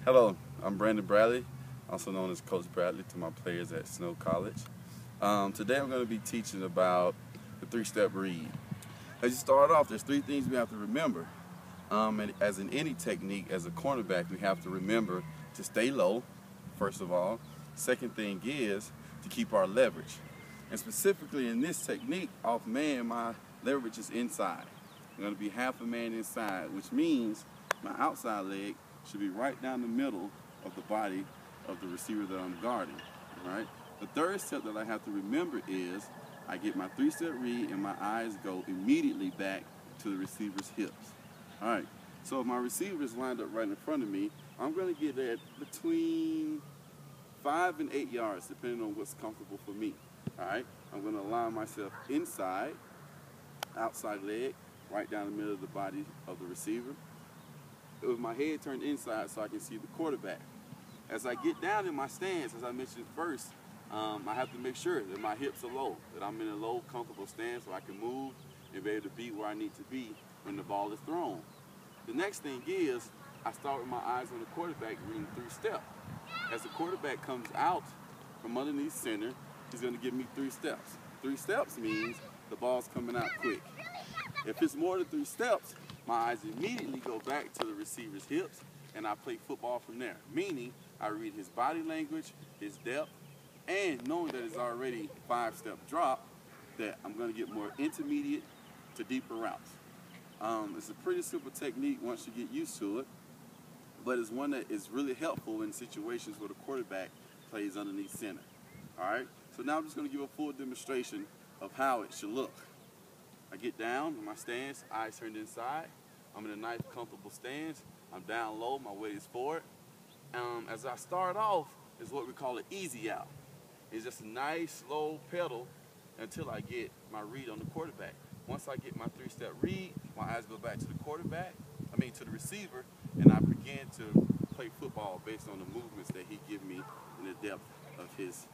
Hello, I'm Brandon Bradley, also known as Coach Bradley to my players at Snow College. Today I'm going to be teaching about the three-step read. As you start off, there's three things we have to remember. And as in any technique, as a cornerback, we have to remember to stay low, first of all. Second thing is to keep our leverage. And specifically in this technique, off man, my leverage is inside. I'm going to be half a man inside, which means my outside leg should be right down the middle of the body of the receiver that I'm guarding, right? The third step that I have to remember is I get my three-step read and my eyes go immediately back to the receiver's hips. All right, so if my receiver is lined up right in front of me, I'm going to get at between 5 and 8 yards, depending on what's comfortable for me. All right, I'm going to align myself inside, outside leg, right down the middle of the body of the receiver, with my head turned inside so I can see the quarterback. As I get down in my stance, as I mentioned first, I have to make sure that my hips are low, that I'm in a low, comfortable stance so I can move and be able to be where I need to be when the ball is thrown. The next thing is, I start with my eyes on the quarterback reading three-step. As the quarterback comes out from underneath center, he's going to give me 3 steps. 3 steps means the ball's coming out quick. If it's more than 3 steps, my eyes immediately go back to the receiver's hips and I play football from there. Meaning, I read his body language, his depth, and knowing that it's already 5-step drop, that I'm going to get more intermediate to deeper routes. It's a pretty simple technique once you get used to it, but it's one that is really helpful in situations where the quarterback plays underneath center. All right, so now I'm just going to give a full demonstration of how it should look. I get down in my stance, eyes turned inside. I'm in a nice, comfortable stance. I'm down low, my weight is forward. As I start off, is what we call an easy out. It's just a nice, slow pedal until I get my read on the quarterback. Once I get my 3-step read, my eyes go back to the receiver, and I begin to play football based on the movements that he gives me and the depth of his